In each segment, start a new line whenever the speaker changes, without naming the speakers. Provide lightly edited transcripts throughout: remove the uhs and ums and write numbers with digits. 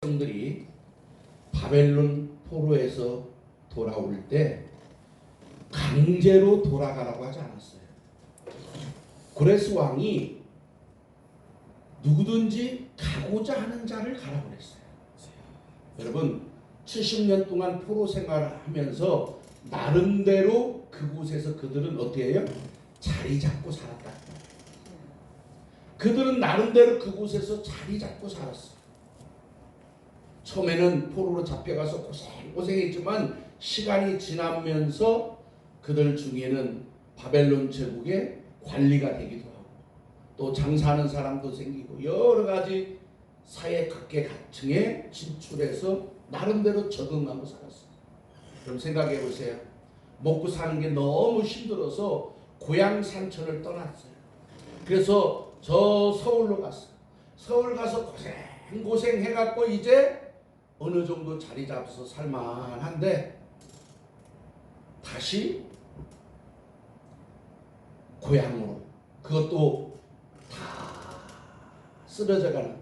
백성들이 바벨론 포로에서 돌아올 때 강제로 돌아가라고 하지 않았어요. 고레스 왕이 누구든지 가고자 하는 자를 가라고 그랬어요. 여러분 70년 동안 포로 생활을 하면서 나름대로 그곳에서 그들은 어떻게 해요? 자리 잡고 살았다. 그들은 나름대로 그곳에서 자리 잡고 살았어요. 처음에는 포로로 잡혀가서 고생했지만 시간이 지나면서 그들 중에는 바벨론 제국의 관리가 되기도 하고 또 장사하는 사람도 생기고 여러 가지 사회 각계각층에 진출해서 나름대로 적응하고 살았어요. 그럼 생각해 보세요. 먹고 사는 게 너무 힘들어서 고향 산천을 떠났어요. 그래서 저 서울로 갔어요. 서울 가서 고생해갖고 이제 어느 정도 자리 잡아서 살만한데 다시 고향으로, 그것도 다 쓰러져가는,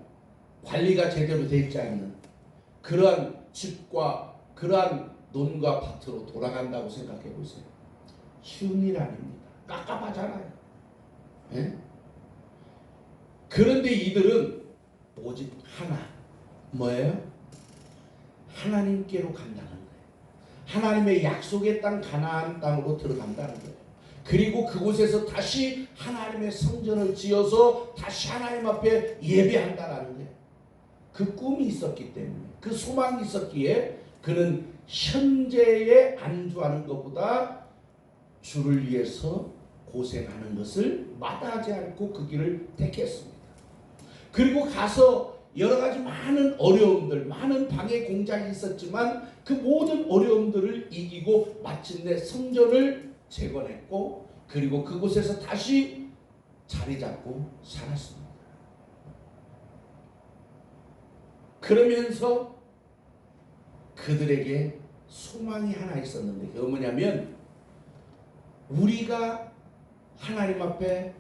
관리가 제대로 되지 않는 그러한 집과 그러한 논과 밭으로 돌아간다고 생각해 보세요. 쉬운 일 아닙니다. 깝깝하잖아요. 예? 그런데 이들은 오직 하나, 뭐예요? 하나님께로 간다는 거예요. 하나님의 약속의 땅 가나안 땅으로 들어간다는 거예요. 그리고 그곳에서 다시 하나님의 성전을 지어서 다시 하나님 앞에 예배한다는 거예요. 그 꿈이 있었기 때문에, 그 소망이 있었기에 그는 현재에 안주하는 것보다 주를 위해서 고생하는 것을 마다하지 않고 그 길을 택했습니다. 그리고 가서 여러 가지 많은 어려움들, 많은 방해 공작이 있었지만 그 모든 어려움들을 이기고 마침내 성전을 재건했고 그리고 그곳에서 다시 자리 잡고 살았습니다. 그러면서 그들에게 소망이 하나 있었는데 그게 뭐냐면 우리가 하나님 앞에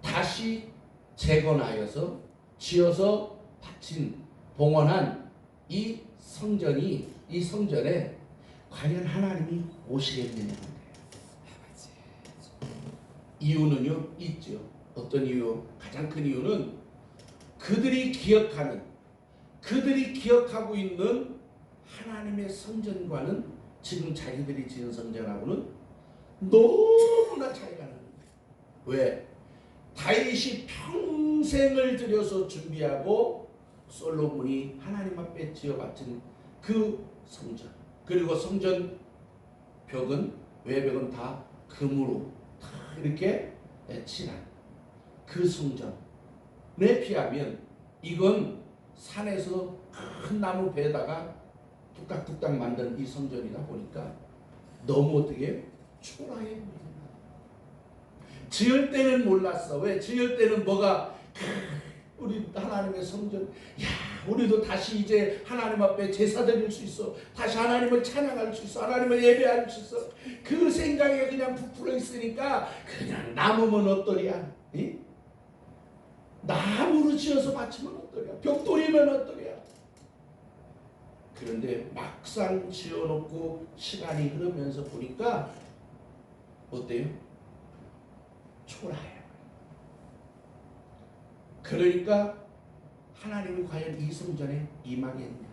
다시 재건하여서 지어서 바친 봉헌한 이 성전에 과연 하나님이 오시겠느냐는 거예요. 이유는요 있죠. 어떤 이유? 가장 큰 이유는 그들이 기억하고 있는 하나님의 성전과는 지금 자기들이 지은 성전하고는 너무나 차이가 나는 거예요. 왜? 다윗이 평생을 들여서 준비하고 솔로몬이 하나님 앞에 지어 바친 그 성전, 그리고 성전 벽은, 외벽은 다 금으로 다 이렇게 칠한 그 성전에 비하면 이건 산에서 큰 나무 배에다가 뚝딱뚝딱 만든 이 성전이다 보니까 너무 어떻게 초라해 보입니다. 지을 때는 몰랐어. 왜? 지을 때는 뭐가 우리 하나님의 성전, 야 우리도 다시 이제 하나님 앞에 제사 드릴 수 있어. 다시 하나님을 찬양할 수 있어. 하나님을 예배할 수 있어. 그 생각에 그냥 부풀어 있으니까 그냥 나무면 어떠랴? 이? 나무로 지어서 바치면 어떠랴? 벽돌이면 어떠랴? 그런데 막상 지어놓고 시간이 흐르면서 보니까 어때요? 초라해요. 그러니까 하나님이 과연 이 성전에 임하겠냐?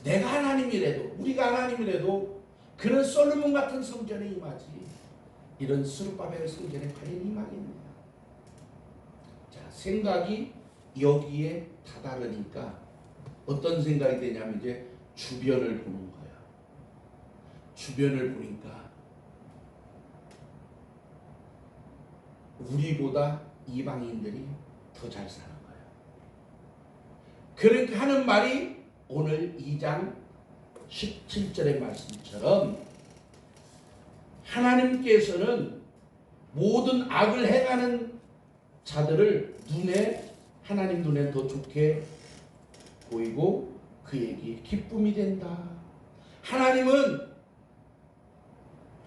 내가 하나님이라도, 우리가 하나님이라도 그런 솔로몬 같은 성전에 임하지 이런 스룹바벨 성전에 과연 임하겠냐? 자, 생각이 여기에 다다르니까 어떤 생각이 되냐면 이제 주변을 보는 거야. 주변을 보니까 우리보다 이방인들이 더 잘 사는 거예요. 그러니까 하는 말이 오늘 2장 17절의 말씀처럼 하나님께서는 모든 악을 행하는 자들을 하나님 눈에 더 좋게 보이고 그에게 기쁨이 된다. 하나님은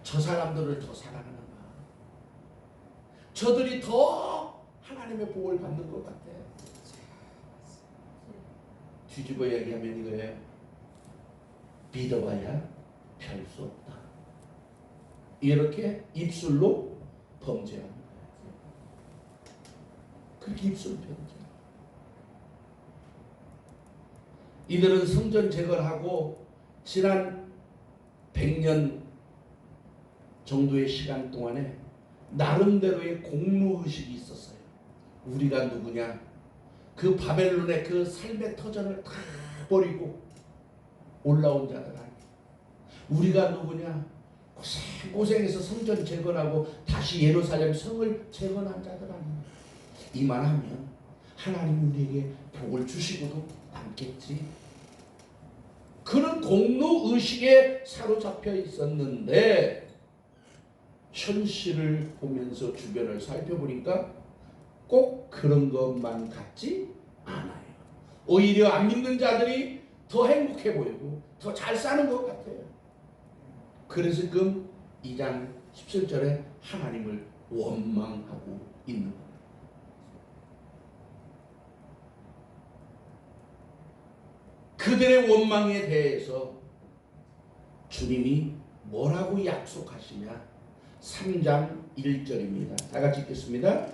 저 사람들을 더 사랑하는 거야. 저들이 더 하나님의 복을 받는 것 같아. 뒤집어 얘기하면 이거예요. 믿어봐야 별 수 없다. 이렇게 입술로 범죄하는 거예요. 그렇게 입술로 범죄. 이들은 성전 제거를 하고 지난 100년 정도의 시간 동안에 나름대로의 공로의식이 있었어요. 우리가 누구냐? 그 바벨론의 그 삶의 터전을 다 버리고 올라온 자들 아니에요. 우리가 누구냐? 고생해서 성전 재건하고 다시 예루살렘 성을 재건한 자들 아니에요. 이만하면 하나님 우리에게 복을 주시고도 남겠지. 그런 공로의식에 사로잡혀 있었는데 현실을 보면서 주변을 살펴보니까 꼭 그런 것만 같지 않아요. 오히려 안 믿는 자들이 더 행복해 보이고 더 잘 사는 것 같아요. 그래서 지금 2장 17절에 하나님을 원망하고 있는 거예요. 그들의 원망에 대해서 주님이 뭐라고 약속하시냐? 3장 1절입니다. 다 같이 읽겠습니다.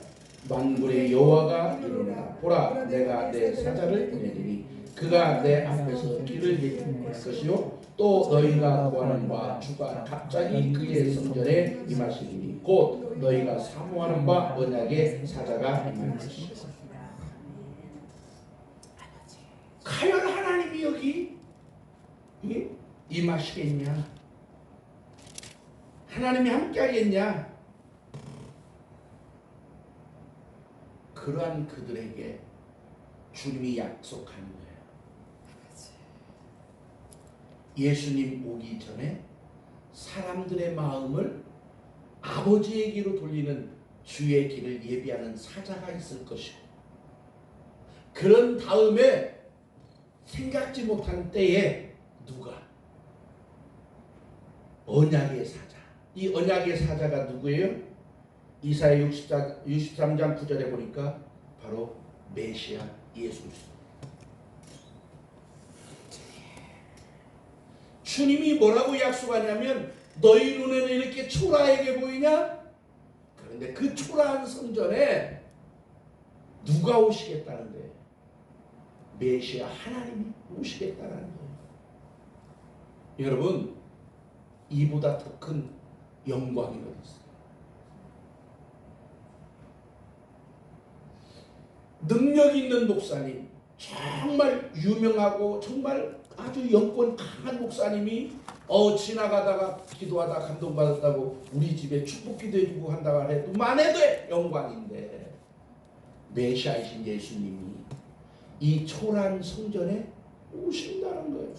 만군의 여호와가 이르노라. 보라, 내가 내 사자를 보내리니 그가 내 앞에서 길을 예비할 것이요 또 너희가 구하는 바 주가 갑자기 그의 성전에 임하시리니 곧 너희가 사모하는 바 언약의 사자가 임할 것이요. 과연 하나님이 여기 임하시겠냐? 하나님이 함께하겠냐? 그러한 그들에게 주님이 약속하는 거예요. 예수님 오기 전에 사람들의 마음을 아버지에게로 돌리는 주의 길을 예비하는 사자가 있을 것이고, 그런 다음에 생각지 못한 때에 누가? 언약의 사자. 이 언약의 사자가 누구예요? 이사야 63장 9절에 보니까 바로 메시아 예수 그리스도. 주님이 뭐라고 약속하냐면 너희 눈에는 이렇게 초라하게 보이냐? 그런데 그 초라한 성전에 누가 오시겠다는 거예요? 메시아 하나님이 오시겠다는 거예요. 여러분, 이보다 더 큰 영광이 어디 있어요? 능력 있는 목사님, 정말 유명하고 정말 아주 영권 강한 목사님이 지나가다가 기도하다 감동받았다고 우리 집에 축복기도 해주고 한다고 해도 만해도 영광인데, 메시아이신 예수님이 이 초라한 성전에 오신다는 거예요.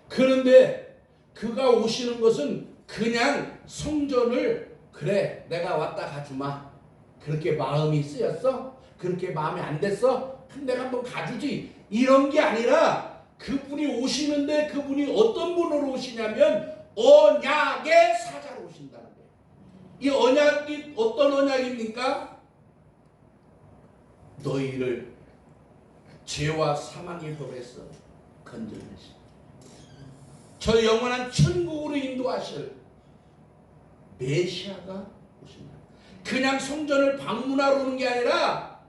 그런데 그가 오시는 것은 그냥 성전을 그래 내가 왔다 가주마 그렇게 마음이 쓰였어? 그렇게 마음이 안 됐어? 그럼 내가 한번 가주지, 이런 게 아니라 그분이 오시는데 그분이 어떤 분으로 오시냐면 언약의 사자로 오신다는 거예요. 이 언약이 어떤 언약입니까? 너희를 죄와 사망의 법에서 건져내시, 저 영원한 천국으로 인도하실 메시아가 오신다. 그냥 성전을 방문하러 오는 게 아니라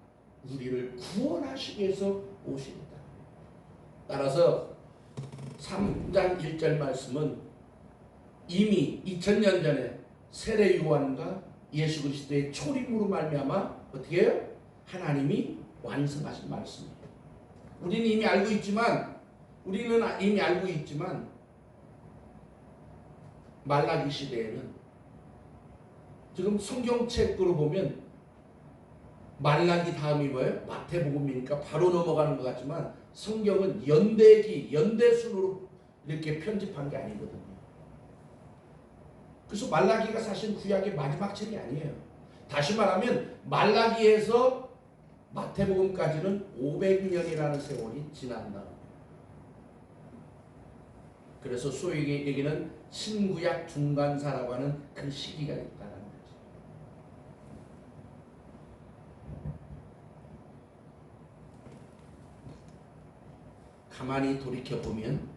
우리를 구원하시기 위해서 오신다. 따라서 3장 1절 말씀은 이미 2000년 전에 세례 요한과 예수 그리스도의 초림으로 말미암아 어떻게 해요? 하나님이 완성하신 말씀이에요. 우리는 이미 알고 있지만 말라기 시대에는 지금 성경책으로 보면 말라기 다음이 뭐예요? 마태복음이니까 바로 넘어가는 것 같지만 성경은 연대순으로 이렇게 편집한 게 아니거든요. 그래서 말라기가 사실 구약의 마지막 책이 아니에요. 다시 말하면 말라기에서 마태복음까지는 500년이라는 세월이 지난다. 그래서 소위 얘기는 신구약 중간사라고 하는 그 시기가 있다는 거죠. 가만히 돌이켜 보면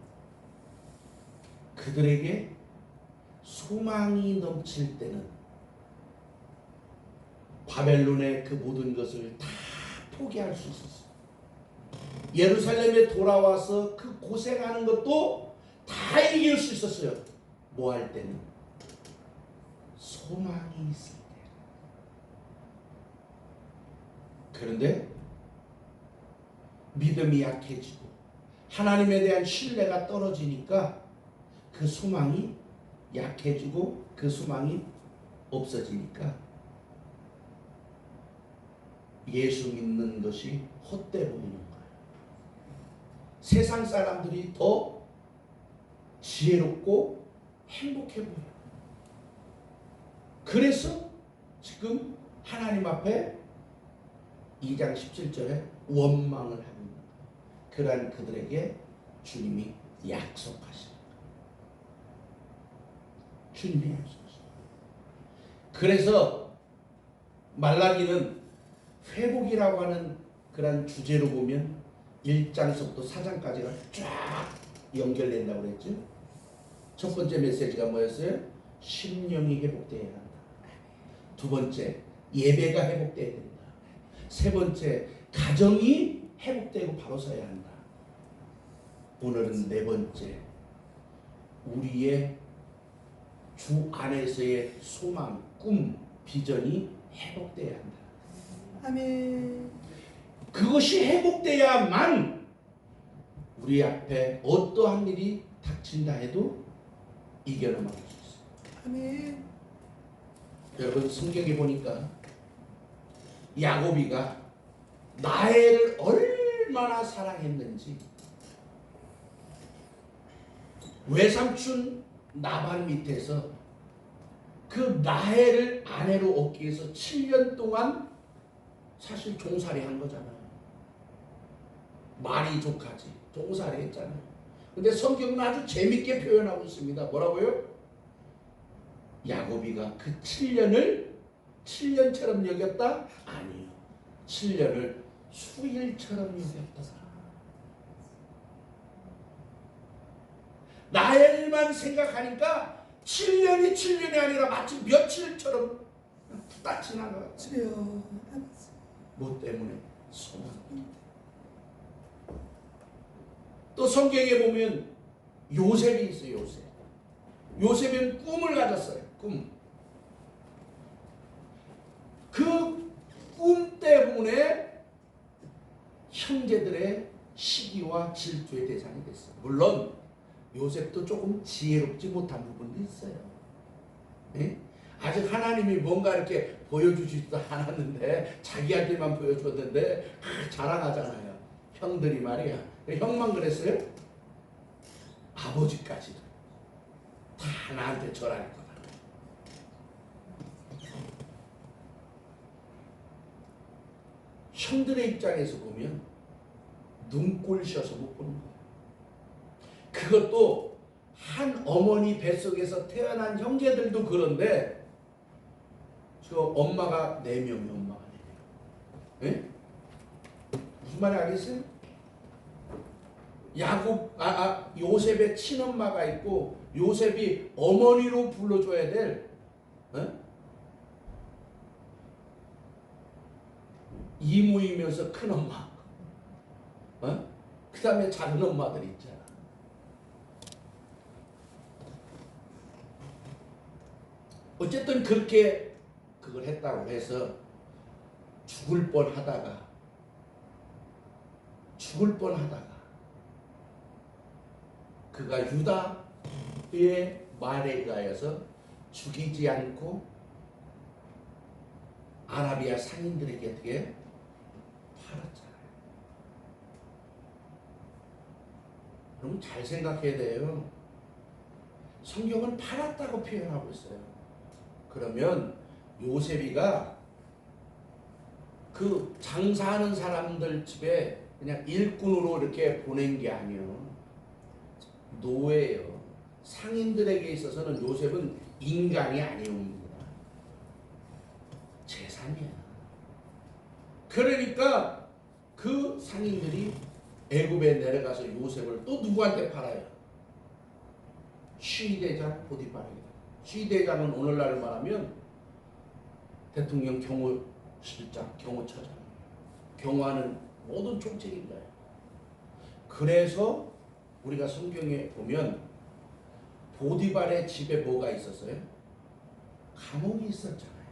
그들에게 소망이 넘칠 때는 바벨론의 그 모든 것을 다 포기할 수 있었어요. 예루살렘에 돌아와서 그 고생하는 것도 다 이길 수 있었어요. 뭐 할 때는? 소망이 있을 때. 그런데 믿음이 약해지고 하나님에 대한 신뢰가 떨어지니까 그 소망이 약해지고 그 소망이 없어지니까 예수 믿는 것이 헛돼 보이는 거예요. 세상 사람들이 더 지혜롭고 행복해 보여요. 그래서 지금 하나님 앞에 2장 17절에 원망을 하고 있는 거예요. 그러한 그들에게 주님이 약속하십니다. 주님이 약속하십니다. 그래서 말라기는 회복이라고 하는 그런 주제로 보면 1장서부터 4장까지가 쫙 연결된다고 그랬죠. 첫 번째 메시지가 뭐였어요? 심령이 회복되어야 한다. 두 번째, 예배가 회복되어야 된다. 세 번째, 가정이 회복되고 바로 서야 한다. 오늘은 네 번째, 우리의 주 안에서의 소망, 꿈, 비전이 회복되어야 한다.
아멘.
그것이 회복돼야만 우리 앞에 어떠한 일이 닥친다 해도 이겨내볼 수 있어요.
아멘.
여러분 성경에 보니까 야곱이가 라헬을 얼마나 사랑했는지 외삼촌 나반 밑에서 그 라헬을 아내로 얻기 위해서 7년 동안 사실 종살이 한 거잖아요. 말이 조카지 종살이 했잖아요. 근데 성경은 아주 재밌게 표현하고 있습니다. 뭐라고요? 야곱이가 그 7년을 7년처럼 여겼다? 아니요. 7년을 수일처럼 여겼다. 나엘만 생각하니까 7년이 7년이 아니라 마치 며칠처럼 딱 지나가.
주여.
뭐 때문에? 소망. 또 성경에 보면 요셉이 있어요. 요셉. 요셉은 꿈을 가졌어요. 꿈. 그 꿈 때문에 형제들의 시기와 질투의 대상이 됐어요. 물론 요셉도 조금 지혜롭지 못한 부분도 있어요. 네? 아직 하나님이 뭔가 이렇게 보여주지도 않았는데 자기한테만 보여줬는데 자랑하잖아요. 형들이 말이야. 형만 그랬어요? 아버지까지도 다 나한테 절할 거다. 형들의 입장에서 보면 눈꼴 셔서 못 보는 거예요. 그것도 한 어머니 뱃속에서 태어난 형제들도 그런데 저 엄마가 4명이 엄마가 4명. 네? 무슨 말인지 알겠어요? 요셉의 친엄마가 있고 요셉이 어머니로 불러줘야 될 이모이면서 큰엄마, 그 다음에 작은 엄마들이 있잖아. 어쨌든 그렇게 그걸 했다고 해서 죽을 뻔하다가 그가 유다의 말에 의하여서 죽이지 않고 아라비아 상인들에게 어떻게 팔았잖아요. 여러분 잘 생각해야 돼요. 성경은 팔았다고 표현하고 있어요. 그러면 요셉이가 그 장사하는 사람들 집에 그냥 일꾼으로 이렇게 보낸 게 아니에요. 노예예요. 상인들에게 있어서는 요셉은 인간이 아니옵니다. 재산이야. 그러니까 그 상인들이 애굽에 내려가서 요셉을 또 누구한테 팔아요? 시대장 보디발에게. 시대장은 오늘날 말하면 대통령 경호실장, 경호처장, 경호하는 모든 총책인 거예요. 그래서 우리가 성경에 보면 보디발의 집에 뭐가 있었어요? 감옥이 있었잖아요.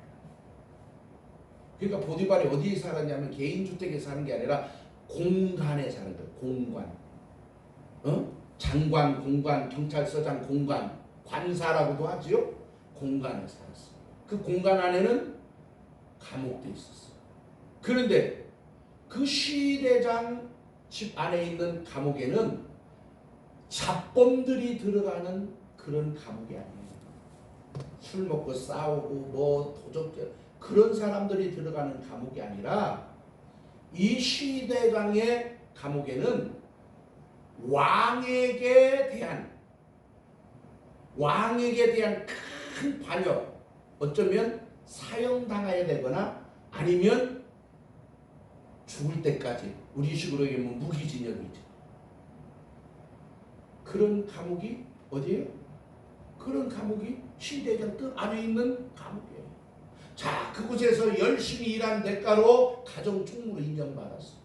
그러니까 보디발이 어디에 살았냐면 개인주택에 사는 게 아니라 공간에 사는 거예요. 공간. 장관, 공관, 경찰서장, 공관, 관사라고도 하지요. 공간에 살았어요. 그 공간 안에는 감옥도 있었어요. 그런데 그 시대장 집 안에 있는 감옥에는 잡범들이 들어가는 그런 감옥이 아니에요. 술 먹고 싸우고 뭐 도적질 그런 사람들이 들어가는 감옥이 아니라 이 시대장의 감옥에는 왕에게 대한 큰 반역, 어쩌면 사형당해야 되거나 아니면 죽을 때까지, 우리 식으로 얘기하면 무기징역이죠. 그런 감옥이 어디예요? 그런 감옥이 시대장 뜻 안에 있는 감옥이에요. 자, 그곳에서 열심히 일한 대가로 가정 총무로 인정받았어.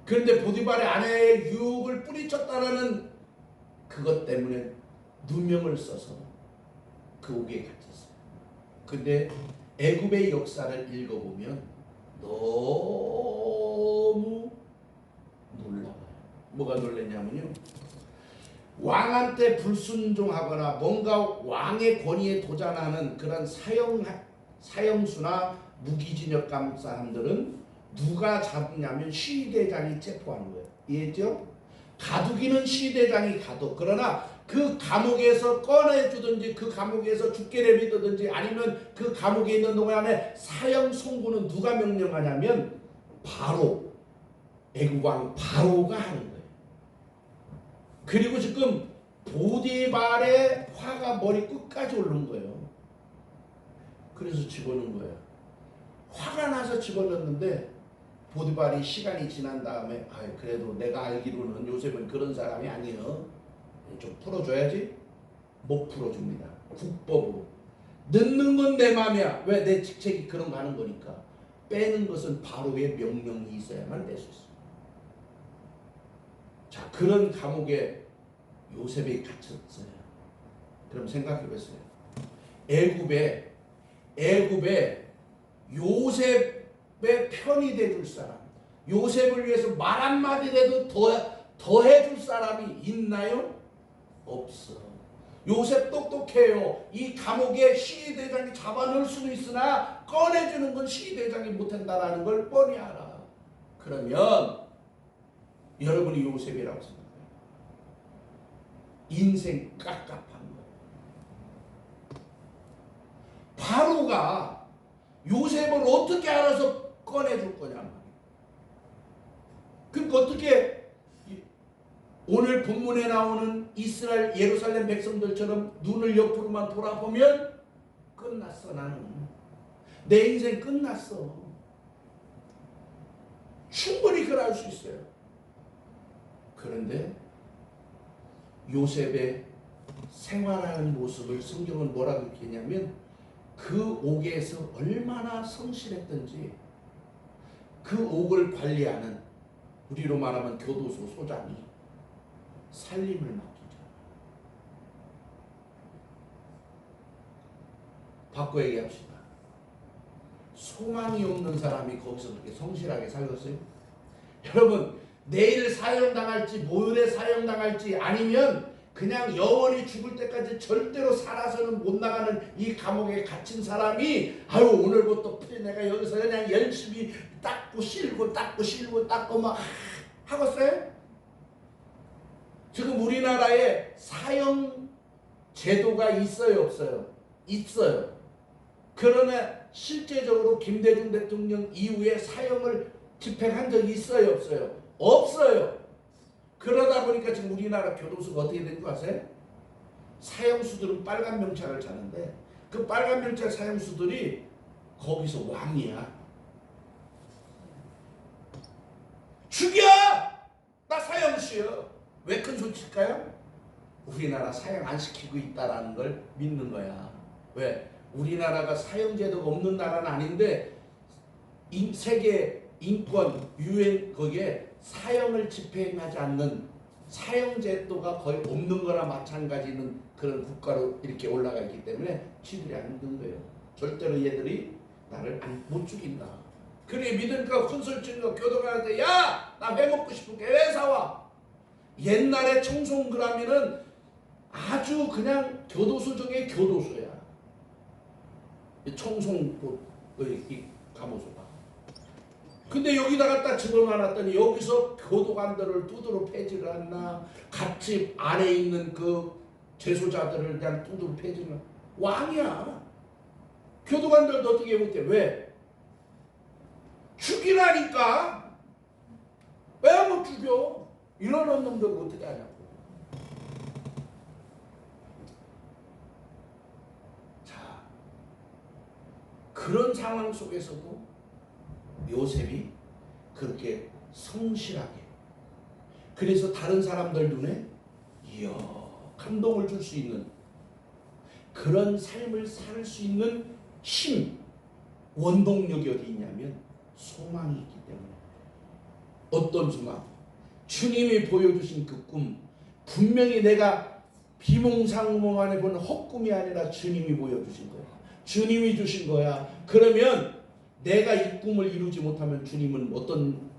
그런데 보디발의 아내의 유혹을 뿌리쳤다라는 그것 때문에 누명을 써서 그 옥에 갇혔어요. 근데 애굽의 역사를 읽어보면 너무 놀라워요. 뭐가 놀랐냐면요, 왕한테 불순종하거나 뭔가 왕의 권위에 도전하는 그런 사형수나 무기징역감 사람들은 누가 잡냐면 시대장이 체포하는 거예요. 이해했죠? 가두기는 시대장이 가둬. 그러나 그 감옥에서 꺼내주든지 그 감옥에서 죽게 내비두든지 아니면 그 감옥에 있는 동안에 사형 선고는 누가 명령하냐면 바로 애국왕 바로가 하는 거예요. 그리고 지금 보디발의 화가 머리 끝까지 오른 거예요. 그래서 집어넣은 거예요. 화가 나서 집어넣는데 보디발이 시간이 지난 다음에 그래도 내가 알기로는 요셉은 그런 사람이 아니에요. 좀 풀어줘야지. 못 풀어줍니다. 국법으로. 넣는 건 내 맘이야. 왜? 내 직책이 그런 거 하는 거니까. 빼는 것은 바로의 명령이 있어야만 될 수 있어요. 자, 그런 감옥에 요셉이 갇혔어요. 그럼 생각해 보세요. 애굽에 요셉의 편이 돼줄 사람, 요셉을 위해서 말 한마디라도 더 해줄 사람이 있나요? 없어. 요셉 똑똑해요. 이 감옥에 시대장이 잡아넣을 수도 있으나 꺼내주는 건 시대장이 못한다라는 걸 뻔히 알아. 그러면 여러분이 요셉이라고 생각해요. 인생 깝깝한 거예요. 바로가 요셉을 어떻게 알아서 꺼내줄 거냐 말이에요. 그러니까 어떻게 오늘 본문에 나오는 이스라엘 예루살렘 백성들처럼 눈을 옆으로만 돌아보면 끝났어. 나는 내 인생 끝났어. 충분히 그럴 수 있어요. 그런데 요셉의 생활하는 모습을 성경은 뭐라고 얘기했냐면 그 옥에서 얼마나 성실했던지 그 옥을 관리하는, 우리로 말하면 교도소 소장이 살림을 맡기죠. 바꿔 얘기합시다. 소망이 없는 사람이 거기서 그렇게 성실하게 살겠어요? 여러분, 내일 사형당할지 모레 사형당할지 아니면 그냥 영원히 죽을 때까지 절대로 살아서는 못 나가는 이 감옥에 갇힌 사람이 오늘부터 내가 여기서 그냥 열심히 닦고 씻고 막 하겠어요? 지금 우리나라에 사형 제도가 있어요, 없어요? 있어요. 그러나 실제적으로 김대중 대통령 이후에 사형을 집행한 적이 있어요, 없어요? 없어요. 그러다 보니까 지금 우리나라 교도소가 어떻게 된 거 아세요? 사형수들은 빨간 명찰을 차는데 그 빨간 명찰 사형수들이 거기서 왕이야. 죽여! 수요. 왜 큰 소칠까요? 우리나라 사형 안 시키고 있다라는 걸 믿는 거야. 왜? 우리나라가 사형제도가 없는 나라는 아닌데 세계 인권 유엔 거기에 사형을 집행하지 않는 사형제도가 거의 없는 거나 마찬가지는 그런 국가로 이렇게 올라가 있기 때문에 지들이 안 믿는 거예요. 절대로 얘들이 나를 못 죽인다. 그래 믿으니까 큰소리치는 교도관한테 야! 나 회 먹고 싶은데 왜 사와? 옛날에 청송그라미는 아주 그냥 교도소 중에 교도소야. 청송의 이 감호소가. 근데 여기다가 딱 집어넣어놨더니 여기서 교도관들을 두드러 패지를 않나, 같이 안에 있는 그 재소자들을 그냥 두드러 패지를 않나. 왕이야. 교도관들도 어떻게 못해? 왜? 죽이라니까. 왜 못 죽여? 이러는 놈들 어떻게 하냐고. 자, 그런 상황 속에서도 요셉이 그렇게 성실하게, 그래서 다른 사람들 눈에 이야 감동을 줄 수 있는 그런 삶을 살 수 있는 힘, 원동력이 어디 있냐면 소망이 있기 때문에. 어떤 소망? 주님이 보여주신 그 꿈, 분명히 내가 비몽사몽 안에 보는 헛꿈이 아니라 주님이 보여주신 거야. 주님이 주신 거야. 그러면 내가 이 꿈을 이루지 못하면 주님은 어떤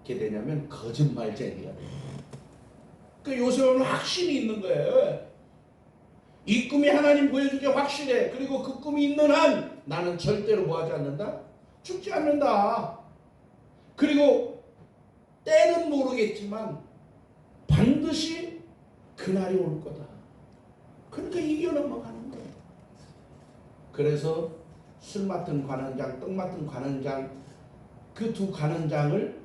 게 되냐면 거짓말쟁이가 돼요. 그 요셉은 확신이 있는 거예요. 이 꿈이 하나님 보여준 게 확실해. 그리고 그 꿈이 있는 한 나는 절대로 뭐하지 않는다? 죽지 않는다. 그리고 때는 모르겠지만 반드시 그날이 올 거다. 그러니까 이겨 넘어가는 거예요. 그래서 술 맡은 관원장, 떡 맡은 관원장, 그 두 관원장을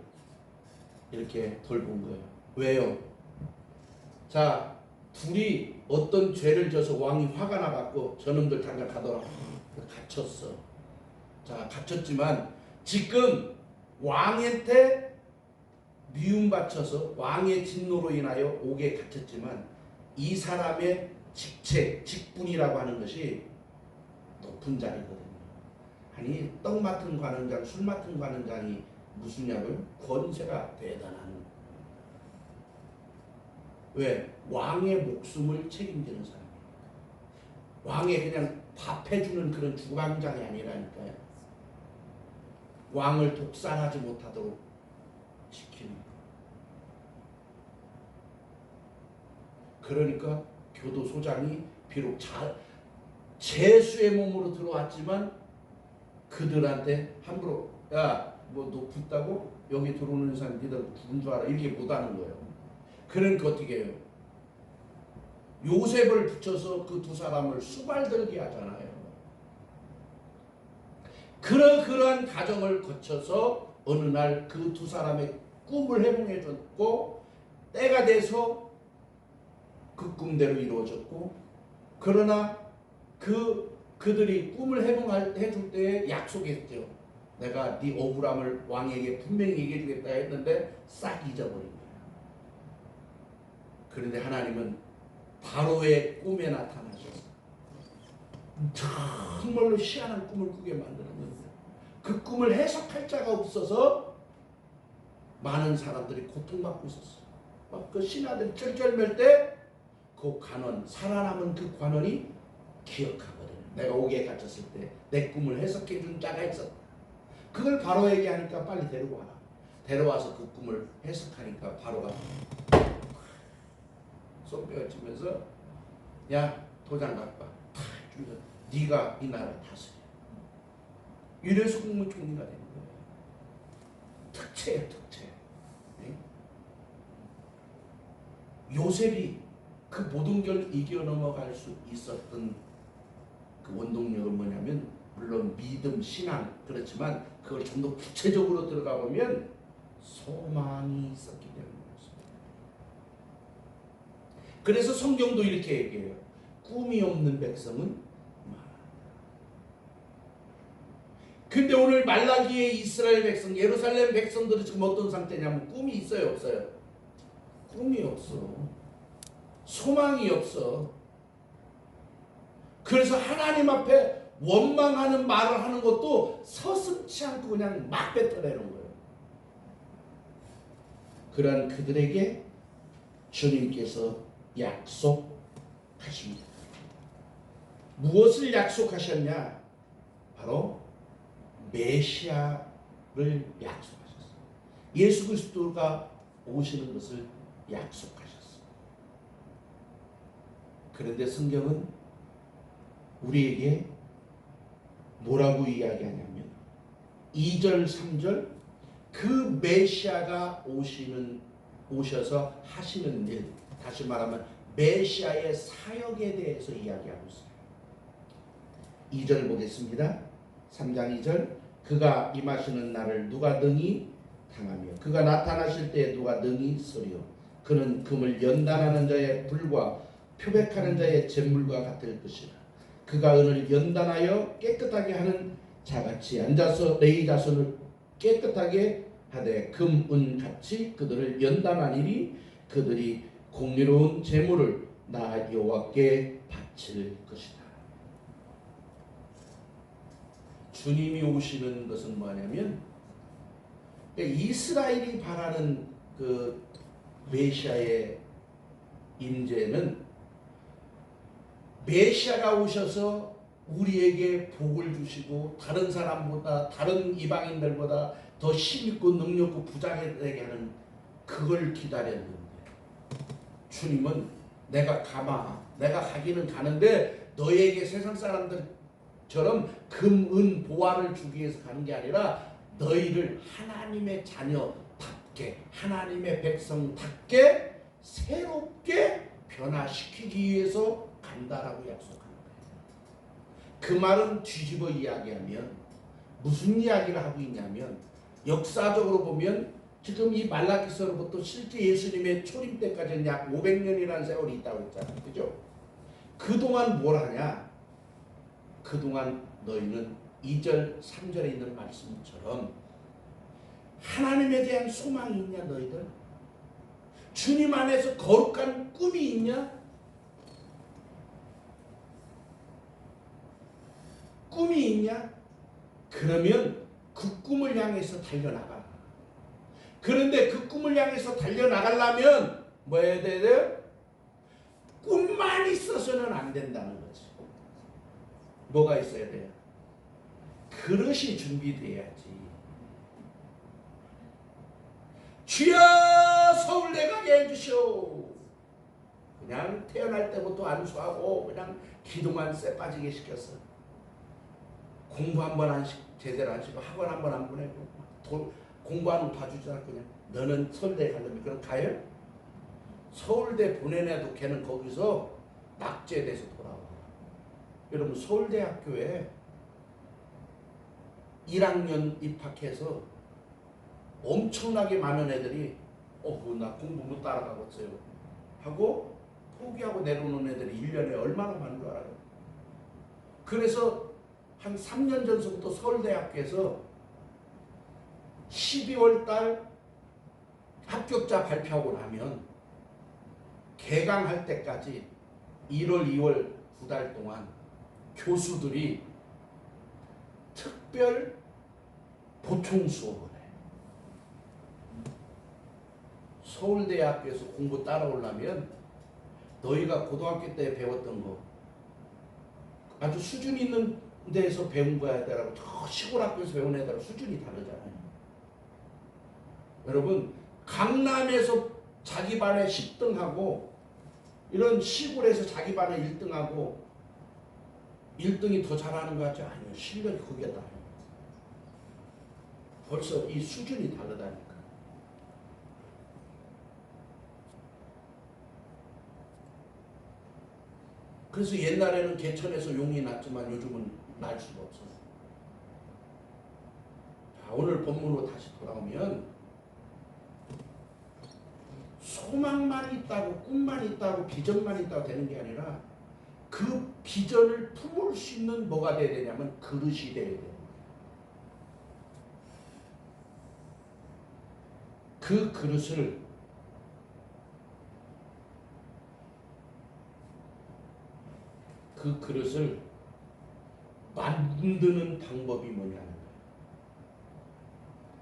이렇게 돌본 거예요. 왜요? 자, 둘이 어떤 죄를 져서 왕이 화가 나갖고 저놈들 당장 가더라. 갇혔어. 자, 갇혔지만 지금 왕한테 미움받쳐서 왕의 진노로 인하여 옥에 갇혔지만 이 사람의 직책, 직분이라고 하는 것이 높은 자리거든요. 아니 떡 맡은 관원장, 술 맡은 관원장이 무슨냐고요? 권세가 대단한. 왜? 왕의 목숨을 책임지는 사람이에요. 왕의 그냥 밥 해주는 그런 주방장이 아니라니까요. 왕을 독살하지 못하도록 지키는. 그러니까 교도소장이 비록 제수의 몸으로 들어왔지만 그들한테 함부로 야 뭐 너 붙다고 여기 들어오는 사람 니들 죽은 줄 알아 이렇게 못하는 거예요. 그러니까 어떻게 해요? 요셉을 붙여서 그 두 사람을 수발들게 하잖아요. 그러한 과정을 거쳐서 어느 날 그 두 사람의 꿈을 해몽해 줬고 때가 돼서 그 꿈대로 이루어졌고, 그러나 그들이 꿈을 해몽해 줄 때에 약속했죠. 내가 네 억울함을 왕에게 분명히 얘기해 주겠다 했는데 싹 잊어버린 거예요. 그런데 하나님은 바로의 꿈에 나타나셔서 정말로 희한한 꿈을 꾸게 만들었는데 그 꿈을 해석할 자가 없어서 많은 사람들이 고통받고 있었어요. 막 그 신하들이 쩔쩔맬 때 그 관원, 살아남은 그 관원이 기억하거든요. 내가 옥에 갇혔을 때 내 꿈을 해석해 준 자가 있었다. 그걸 바로에게 하니까 빨리 데려와라. 데려와서 그 꿈을 해석하니까 바로가 손뼉을 치면서 야 도장 갖고 와. 네가 이 나라를 다스려. 이래서 국무총리가 되는 거예요. 특채예요, 특채. 네? 요셉이 그 모든 걸 이겨 넘어갈 수 있었던 그 원동력은 뭐냐면 물론 믿음, 신앙 그렇지만 그걸 좀 더 구체적으로 들어가 보면 소망이 있었기 때문이었습니다. 그래서 성경도 이렇게 얘기해요. 꿈이 없는 백성은 말한다. 근데 오늘 말라기의 이스라엘 백성, 예루살렘 백성들은 지금 어떤 상태냐면 꿈이 있어요, 없어요? 꿈이 없어. 소망이 없어. 그래서 하나님 앞에 원망하는 말을 하는 것도 서슴지 않고 그냥 막 뱉어내는 거예요. 그러한 그들에게 주님께서 약속하십니다. 무엇을 약속하셨냐? 바로 메시아를 약속하셨어요. 예수 그리스도가 오시는 것을 약속하셨어요. 그런데 성경은 우리에게 뭐라고 이야기하냐면 2절 3절 그 메시아가 오셔서 하시는 일, 다시 말하면 메시아의 사역에 대해서 이야기하고 있어요. 2절 보겠습니다. 3장 2절 그가 임하시는 날을 누가 능히 당하며 그가 나타나실 때 누가 능히 서리요. 그는 금을 연단하는 자의 불과 표백하는 자의 잿물과 같을 것이라. 그가 은을 연단하여 깨끗하게 하는 자같이 앉아서 레위 자손을 깨끗하게 하되 금, 은 같이 그들을 연단하니니 그들이 공의로운 제물을 나 여호와께 바칠 것이다. 주님이 오시는 것은 뭐냐면 이스라엘이 바라는 그 메시아의 임재는 메시아가 오셔서 우리에게 복을 주시고 다른 사람보다 다른 이방인들보다 더 힘있고 능력있고 부자되게 하는 그걸 기다렸는데 주님은 내가 가기는 가는데 너에게 세상 사람들처럼 금, 은, 보화를 주기 위해서 가는 게 아니라 너희를 하나님의 자녀답게 하나님의 백성답게 새롭게 변화시키기 위해서 간다라고 약속하는 거예요. 그 말은 뒤집어 이야기하면 무슨 이야기를 하고 있냐면 역사적으로 보면 지금 이 말라기서로부터 실제 예수님의 초림 때까지는 약 500년이라는 세월이 있다고 했잖아요. 그죠? 그동안 뭘 하냐? 그동안 너희는 2절 3절에 있는 말씀처럼 하나님에 대한 소망이 있냐 너희들? 주님 안에서 거룩한 꿈이 있냐? 꿈이 있냐? 그러면 그 꿈을 향해서 달려나가. 그런데 그 꿈을 향해서 달려나가려면 뭐 해야 돼요? 꿈만 있어서는 안 된다는 거지. 뭐가 있어야 돼요? 그릇이 준비돼야지. 주여 서울대 가게 해주시오. 그냥 태어날 때부터 안수하고 그냥 기도만 쎄 빠지게 시켰어. 공부 한 번 제대로 안 시고 학원 한 번 안 보내고 공부하는 거 봐주잖아. 그냥 너는 서울대 가려면 그럼 가요? 서울대 보내내도 걔는 거기서 낙제돼서 돌아와. 여러분 서울대학교에 1학년 입학해서 엄청나게 많은 애들이 나 공부 못 따라가겠어요 하고 포기하고 내려오는 애들이 1년에 얼마나 많은 줄 알아요? 그래서 한 3년 전부터 서울대학교에서 12월 달 합격자 발표하고 나면 개강할 때까지 1월, 2월 9달 동안 교수들이 특별 보충 수업을 해. 서울대학교에서 공부 따라오려면 너희가 고등학교 때 배웠던 거 아주 수준 있는 데에서 배운 거야 되라고 저 시골 학교에서 배운 애들하고 수준이 다르잖아요. 여러분 강남에서 자기 반에 10등하고 이런 시골에서 자기 반에 1등하고 1등이 더 잘하는 거 같지? 아니요. 실력이 그게 다예요. 벌써 이 수준이 다르다니까. 그래서 옛날에는 개천에서 용이 났지만 요즘은 날 수가 없어요. 자, 오늘 본문으로 다시 돌아오면 소망만 있다고 꿈만 있다고 비전만 있다고 되는 게 아니라 그 비전을 품을 수 있는 뭐가 돼야 되냐면 그릇이 돼야 돼요. 그 그릇을 그 그릇을 만드는 방법이 뭐냐는 거예요.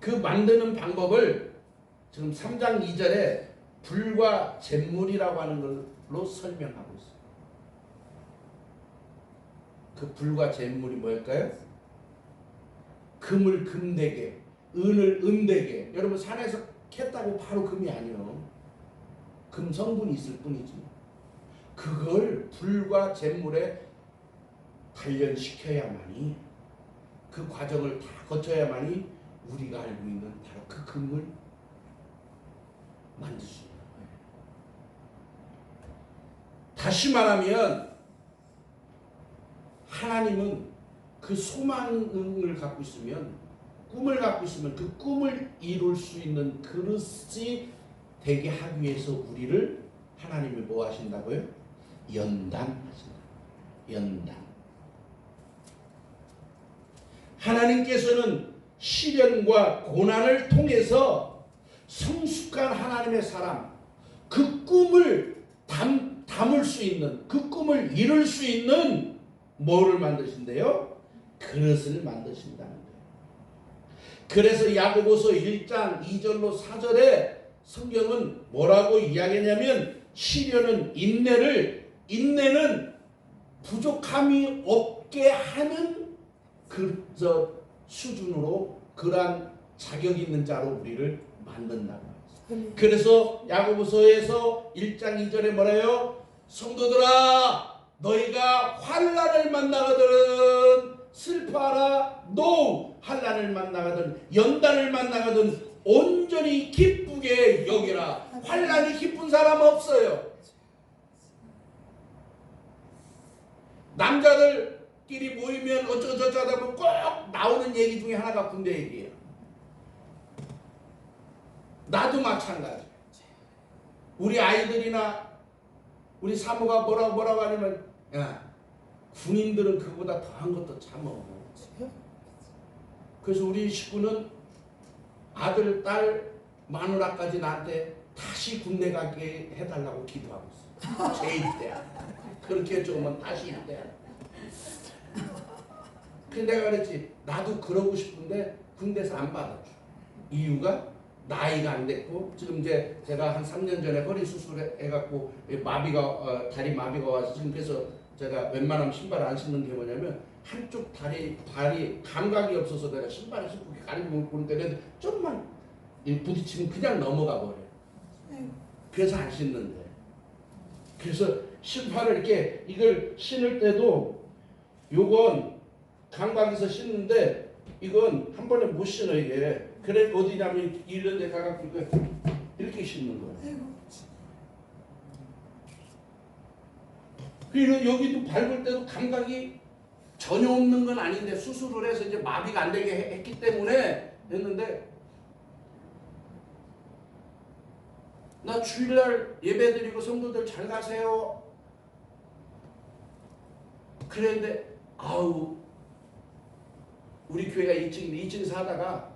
그 만드는 방법을 지금 3장 2절에 불과 잿물이라고 하는 걸로 설명하고 있어요. 그 불과 잿물이 뭘까요? 금을 금되게, 은을 은되게. 여러분 산에서 캤다고 바로 금이 아니요. 금 성분이 있을 뿐이지. 그걸 불과 잿물에 단련시켜야만이, 그 과정을 다 거쳐야만이 우리가 알고 있는 바로 그 금을 만들 수 있는 거예요. 다시 말하면 하나님은 그 소망을 갖고 있으면, 꿈을 갖고 있으면 그 꿈을 이룰 수 있는 그릇이 되게 하기 위해서 우리를 하나님이 뭐 하신다고요? 연단하신다. 연단. 하나님께서는 시련과 고난을 통해서 성숙한 하나님의 사람, 그 꿈을 담을 수 있는, 그 꿈을 이룰 수 있는 뭐를 만드신대요? 그릇을 만드신다는 거예요. 그래서 야고보서 1장 2절로 4절에 성경은 뭐라고 이야기하냐면, 시련은 인내는 부족함이 없게 하는 수준으로, 그러한 자격 있는 자로 우리를 만든다고 합니다. 그래서 야고보서에서 1장 2절에 뭐래요? 성도들아, 너희가 환난을 만나거든 슬퍼하라. 노 환난을 만나거든, 연단을 만나거든 온전히 기쁘게 여기라. 환난이 기쁜 사람 없어요. 남자들끼리 모이면 어쩌고저쩌고 하다 보면 꼭 나오는 얘기 중에 하나가 군대 얘기예요. 나도 마찬가지. 우리 아이들이나 우리 사모가 뭐라고 하냐면, 야, 군인들은 그보다 더한 것도 참어. 그래서 우리 식구는 아들, 딸, 마누라까지 나한테 다시 군대 가게 해달라고 기도하고 있어. 제1대야. 그렇게 해주면 다시 1대야. 근데 내가 그랬지, 나도 그러고 싶은데 군대에서 안 받아줘. 이유가 나이가 안 됐고, 지금 이제 제가 한 3년 전에 허리 수술해갖고 마비가, 다리 마비가 와서 지금, 그래서 제가 웬만하면 신발 안 신는 게 뭐냐면, 한쪽 발이 감각이 없어서 내가 신발을 신고 가리고 보니까 좀만 부딪히면 그냥 넘어가 버려. 그래서 안 신는데. 그래서 신발을 이렇게 이걸 신을 때도 요건 감각에서 신는데 이건 한 번에 못 신어 이게. 그래 어디냐면 이런 데 가갖고 이렇게 신는 거야. 그리고 여기도 밟을 때도 감각이 전혀 없는 건 아닌데, 수술을 해서 이제 마비가 안 되게 했기 때문에 했는데, 나 주일날 예배드리고 성도들 잘 가세요 그랬는데, 아우, 우리 교회가 2층인데 2층에서 하다가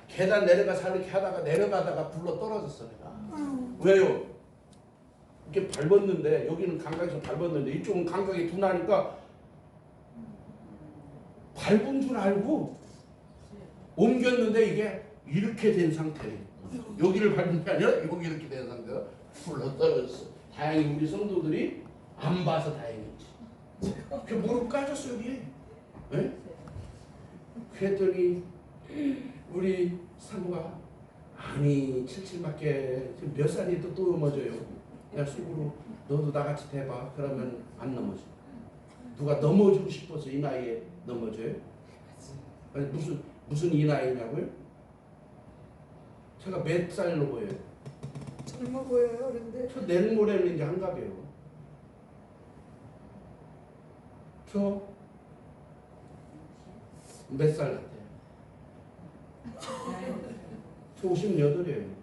계단 내려가서 이렇게 하다가 내려가다가 굴러 떨어졌어 내가. 왜요? 이렇게 밟았는데, 여기는 감각에서 밟았는데 이쪽은 감각이 둔하니까 밟은 줄 알고 옮겼는데 이게 이렇게 된 상태예요. 여기를 밟은 게 아니라 여기 이렇게 된 상태가 굴러 떨어졌어. 다행히 우리 성도들이 안 봐서 다행이지. 그 무릎 까졌어 여기. 네? 그랬더니 우리 사모가, 아니 77밖에 지금 몇 살이 또 넘어져요. 내가 속으로, 너도 나같이 대봐. 그러면 안 넘어져. 누가 넘어지고 싶어서 이 나이에 넘어져요? 아니, 무슨 이 나이냐고요? 제가 몇 살로 보여요?
젊어 보여요, 그런데.
저 내일 모레는 이제 한갑이에요. 저 몇 살 같아요? 저 58이에요.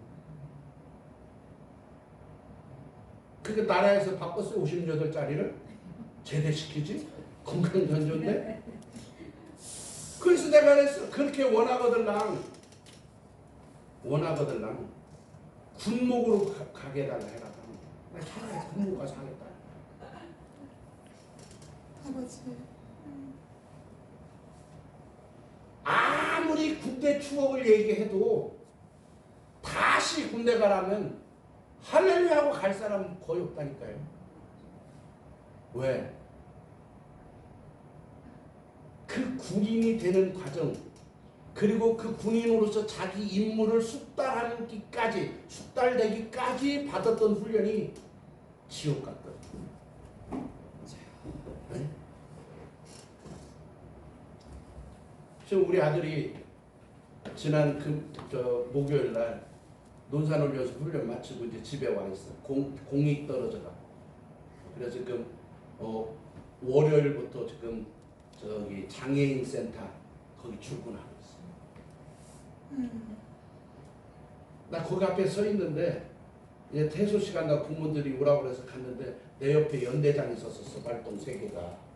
그러니까 나라에서 바꿨어요. 58짜리를 제대시키지? 건강전조인데? 그래서 내가 그랬어. 그렇게 원하거들랑 군목으로 가게 해달라 해라. 나 차라리 군목 가서 하겠다.
아버지.
아무리 군대 추억을 얘기해도 다시 군대 가라면 할렐루야하고 갈 사람은 거의 없다니까요. 왜? 그 군인이 되는 과정, 그리고 그 군인으로서 자기 임무를 숙달되기까지 받았던 훈련이 지옥 같거든요. 네? 지금 우리 아들이 지난 목요일 날 논산올려서 훈련 마치고 이제 집에 와 있어. 공이 떨어져가. 그래서 지금 월요일부터 지금 저기 장애인 센터 거기 출근하고 있어. 나 거기 앞에 서 있는데 이제 퇴소 시간 나 부모들이 오라고 그래서 갔는데 내 옆에 연대장이 있었어. 발동 3개가.